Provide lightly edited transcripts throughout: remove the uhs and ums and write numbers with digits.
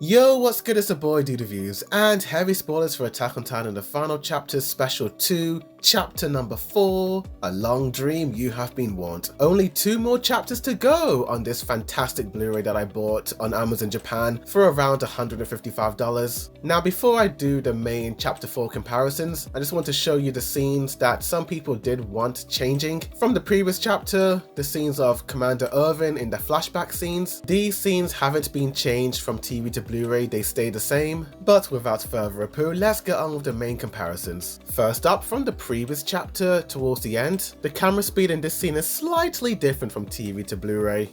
Yo, what's good? It's your boy Reviews, and heavy spoilers for Attack on Titan, the final chapter, special 2, chapter number 4, A Long Dream You Have Been Warned. Only 2 more chapters to go on this fantastic Blu-ray that I bought on Amazon Japan for around $155. Now before I do the main chapter 4 comparisons, I just want to show you the scenes that some people did want changing. From the previous chapter, the scenes of Commander Irvin in the flashback scenes. These scenes haven't been changed from TV to Blu-ray, they stay the same. But without further ado, let's get on with the main comparisons. First up, from the previous chapter towards the end, the camera speed in this scene is slightly different from TV to Blu-ray.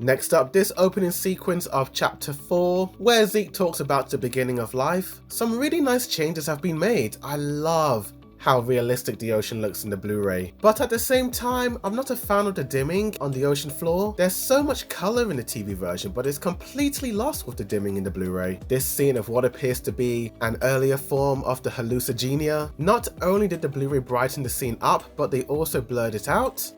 Next up, this opening sequence of chapter 4, where Zeke talks about the beginning of life. Some really nice changes have been made. I love how realistic the ocean looks in the Blu-ray. But at the same time, I'm not a fan of the dimming on the ocean floor. There's so much color in the TV version, but it's completely lost with the dimming in the Blu-ray. This scene of what appears to be an earlier form of the hallucigenia. Not only did the Blu-ray brighten the scene up, but they also blurred it out.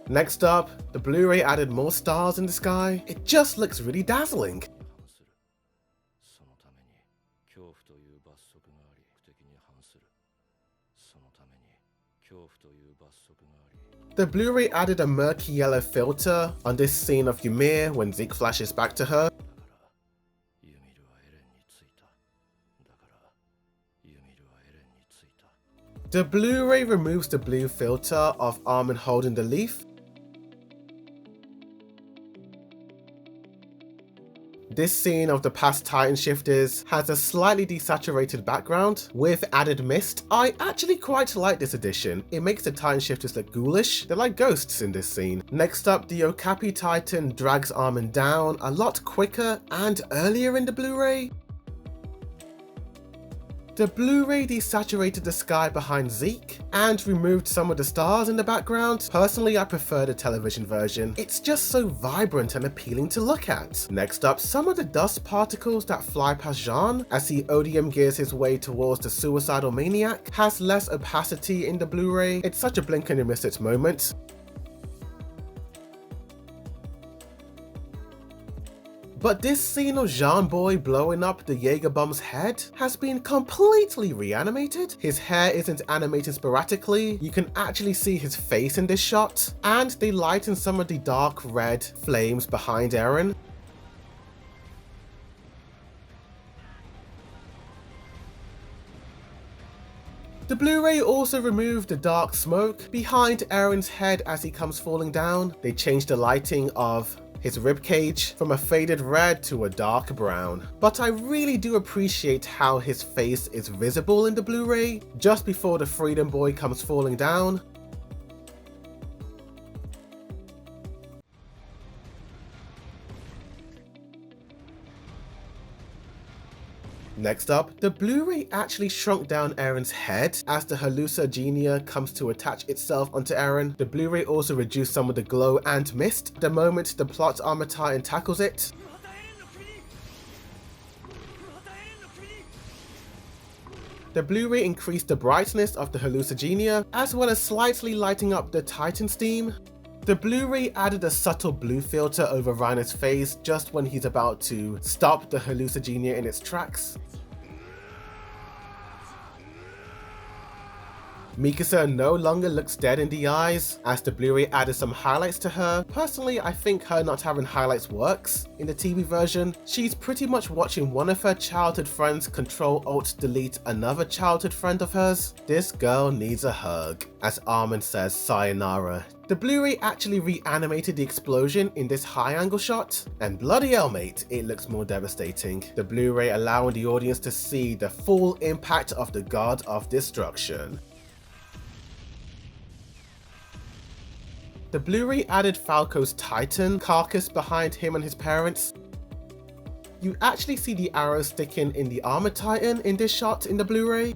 Next up, the Blu-ray added more stars in the sky. It just looks really dazzling. The Blu-ray added a murky yellow filter on this scene of Ymir when Zeke flashes back to her. The Blu-ray removes the blue filter of Armin holding the leaf. This scene of the past Titan shifters has a slightly desaturated background with added mist. I actually quite like this addition. It makes the Titan shifters look ghoulish. They're like ghosts in this scene. Next up, the Okapi Titan drags Armin down a lot quicker and earlier in the Blu-ray. The Blu-ray desaturated the sky behind Zeke and removed some of the stars in the background. Personally, I prefer the television version. It's just so vibrant and appealing to look at. Next up, some of the dust particles that fly past Jean as he odium gears his way towards the suicidal maniac has less opacity in the Blu-ray. It's such a blink and you miss it moment. But this scene of Jean Boy blowing up the Jaeger bomb's head has been completely reanimated. His hair isn't animated sporadically, you can actually see his face in this shot, and they lighten some of the dark red flames behind Eren. The Blu-ray also removed the dark smoke behind Eren's head as he comes falling down. They changed the lighting of his ribcage from a faded red to a dark brown. But I really do appreciate how his face is visible in the Blu-ray just before the Freedom Boy comes falling down. Next up, the Blu-ray actually shrunk down Eren's head as the hallucigenia comes to attach itself onto Eren. The Blu-ray also reduced some of the glow and mist the moment the plot armor Titan tackles it. The Blu-ray increased the brightness of the hallucigenia as well as slightly lighting up the Titan's theme. The Blu-ray added a subtle blue filter over Reiner's face just when he's about to stop the hallucigenia in its tracks. Mikasa no longer looks dead in the eyes, as the Blu-ray added some highlights to her. Personally, I think her not having highlights works in the TV version. She's pretty much watching one of her childhood friends Control-Alt-Delete another childhood friend of hers. This girl needs a hug, as Armin says sayonara. The Blu-ray actually reanimated the explosion in this high angle shot, and bloody hell mate, it looks more devastating. The Blu-ray allowing the audience to see the full impact of the God of Destruction. The Blu-ray added Falco's Titan carcass behind him and his parents. You actually see the arrow sticking in the armored Titan in this shot in the Blu-ray.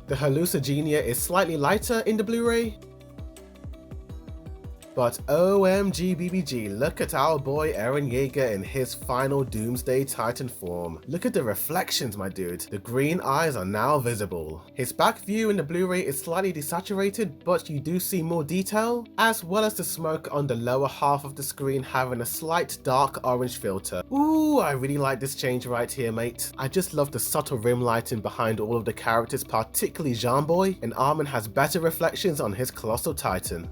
The hallucigenia is slightly lighter in the Blu-ray. But OMG BBG, look at our boy Eren Yeager in his final Doomsday Titan form. Look at the reflections, my dude. The green eyes are now visible. His back view in the Blu-ray is slightly desaturated, but you do see more detail, as well as the smoke on the lower half of the screen having a slight dark orange filter. Ooh, I really like this change right here, mate. I just love the subtle rim lighting behind all of the characters, particularly Jean Boy, and Armin has better reflections on his Colossal Titan.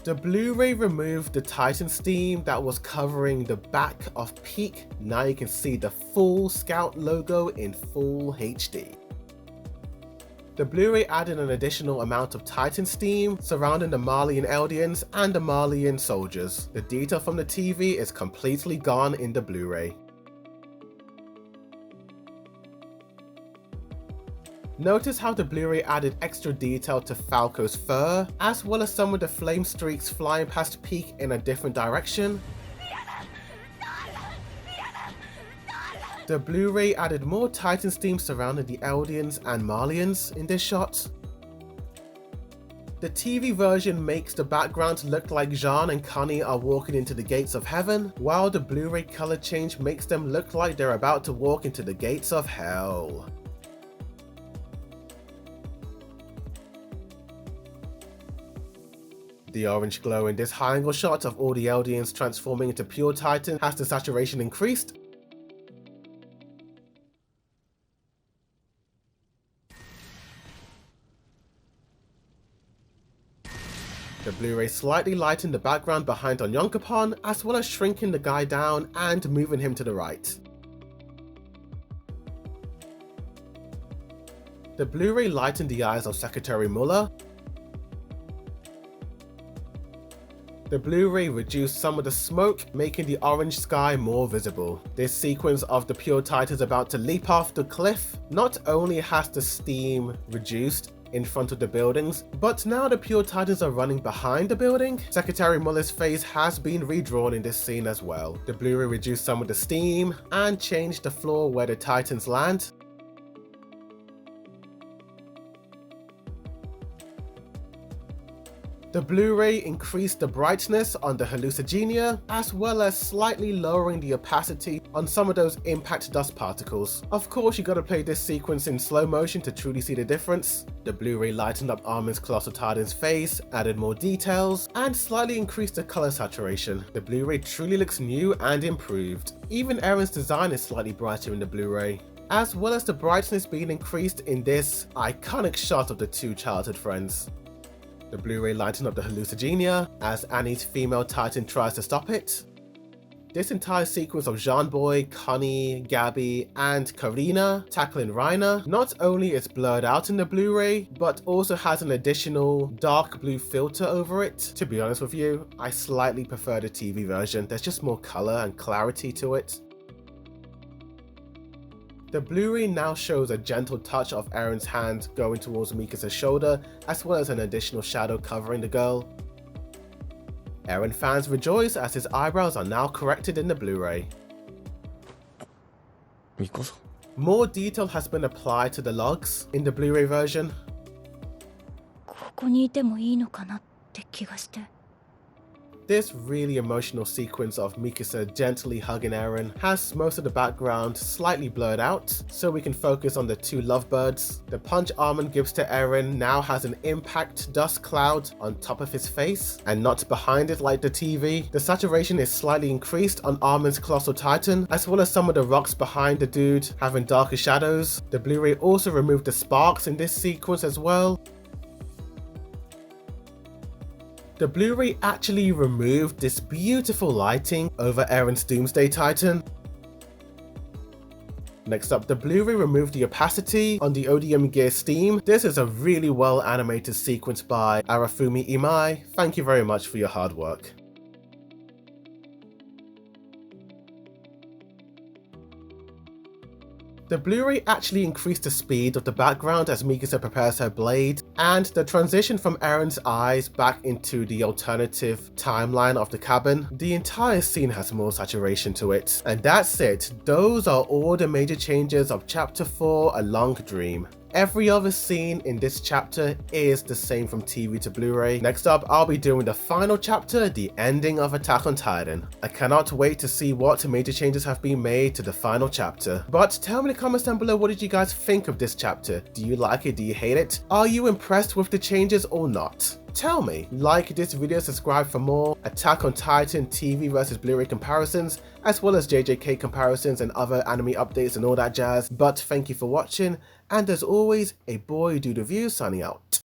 The Blu-ray removed the Titan steam that was covering the back of Peak. Now you can see the full Scout logo in full HD. The Blu-ray added an additional amount of Titan steam surrounding the Malian Eldians and the Malian soldiers. The detail from the TV is completely gone in the Blu-ray. Notice how the Blu-ray added extra detail to Falco's fur, as well as some of the flame streaks flying past Peak in a different direction. The Blu-ray added more Titan steam surrounding the Eldians and Malians in this shot. The TV version makes the background look like Jean and Connie are walking into the gates of heaven, while the Blu-ray color change makes them look like they're about to walk into the gates of hell. The orange glow in this high angle shot of all the Eldians transforming into pure Titan has the saturation increased. The Blu-ray slightly lightened the background behind Onyonkopon, as well as shrinking the guy down and moving him to the right. The Blu-ray lightened the eyes of Secretary Muller. The Blu-ray reduced some of the smoke, making the orange sky more visible. This sequence of the pure Titans about to leap off the cliff not only has the steam reduced in front of the buildings, but now the pure Titans are running behind the building. Secretary Muller's face has been redrawn in this scene as well. The Blu-ray reduced some of the steam and changed the floor where the Titans land. The Blu-ray increased the brightness on the hallucigenia, as well as slightly lowering the opacity on some of those impact dust particles. Of course, you gotta play this sequence in slow motion to truly see the difference. The Blu-ray lightened up Armin's Colossal Titan's face, added more details, and slightly increased the color saturation. The Blu-ray truly looks new and improved. Even Eren's design is slightly brighter in the Blu-ray, as well as the brightness being increased in this iconic shot of the two childhood friends. The Blu-ray lightened up the hallucigenia as Annie's female Titan tries to stop it. This entire sequence of Jean Boy, Connie, Gabby, and Karina tackling Reiner not only is blurred out in the Blu-ray, but also has an additional dark blue filter over it. To be honest with you, I slightly prefer the TV version. There's just more color and clarity to it. The Blu-ray now shows a gentle touch of Eren's hand going towards Mikasa's shoulder, as well as an additional shadow covering the girl. Eren fans rejoice as his eyebrows are now corrected in the Blu-ray. More detail has been applied to the logs in the Blu-ray version. This really emotional sequence of Mikasa gently hugging Eren has most of the background slightly blurred out, so we can focus on the two lovebirds. The punch Armin gives to Eren now has an impact dust cloud on top of his face, and not behind it like the TV. The saturation is slightly increased on Armin's Colossal Titan, as well as some of the rocks behind the dude having darker shadows. The Blu-ray also removed the sparks in this sequence as well. The Blu-ray actually removed this beautiful lighting over Eren's Doomsday Titan. Next up, the Blu-ray removed the opacity on the ODM Gear Steam. This is a really well animated sequence by Arafumi Imai. Thank you very much for your hard work. The Blu-ray actually increased the speed of the background as Mikasa prepares her blade, and the transition from Eren's eyes back into the alternative timeline of the cabin. The entire scene has more saturation to it. And that's it. Those are all the major changes of Chapter 4, A Long Dream. Every other scene in this chapter is the same from TV to Blu-ray. Next up, I'll be doing the final chapter, the ending of Attack on Titan. I cannot wait to see what major changes have been made to the final chapter. But tell me in the comments down below, what did you guys think of this chapter? Do you like it? Do you hate it? Are you impressed with the changes or not? Tell me. Like this video, subscribe for more Attack on Titan TV versus Blu-ray comparisons, as well as JJK comparisons and other anime updates and all that jazz. But thank you for watching, and as always, a boy do the view signing out.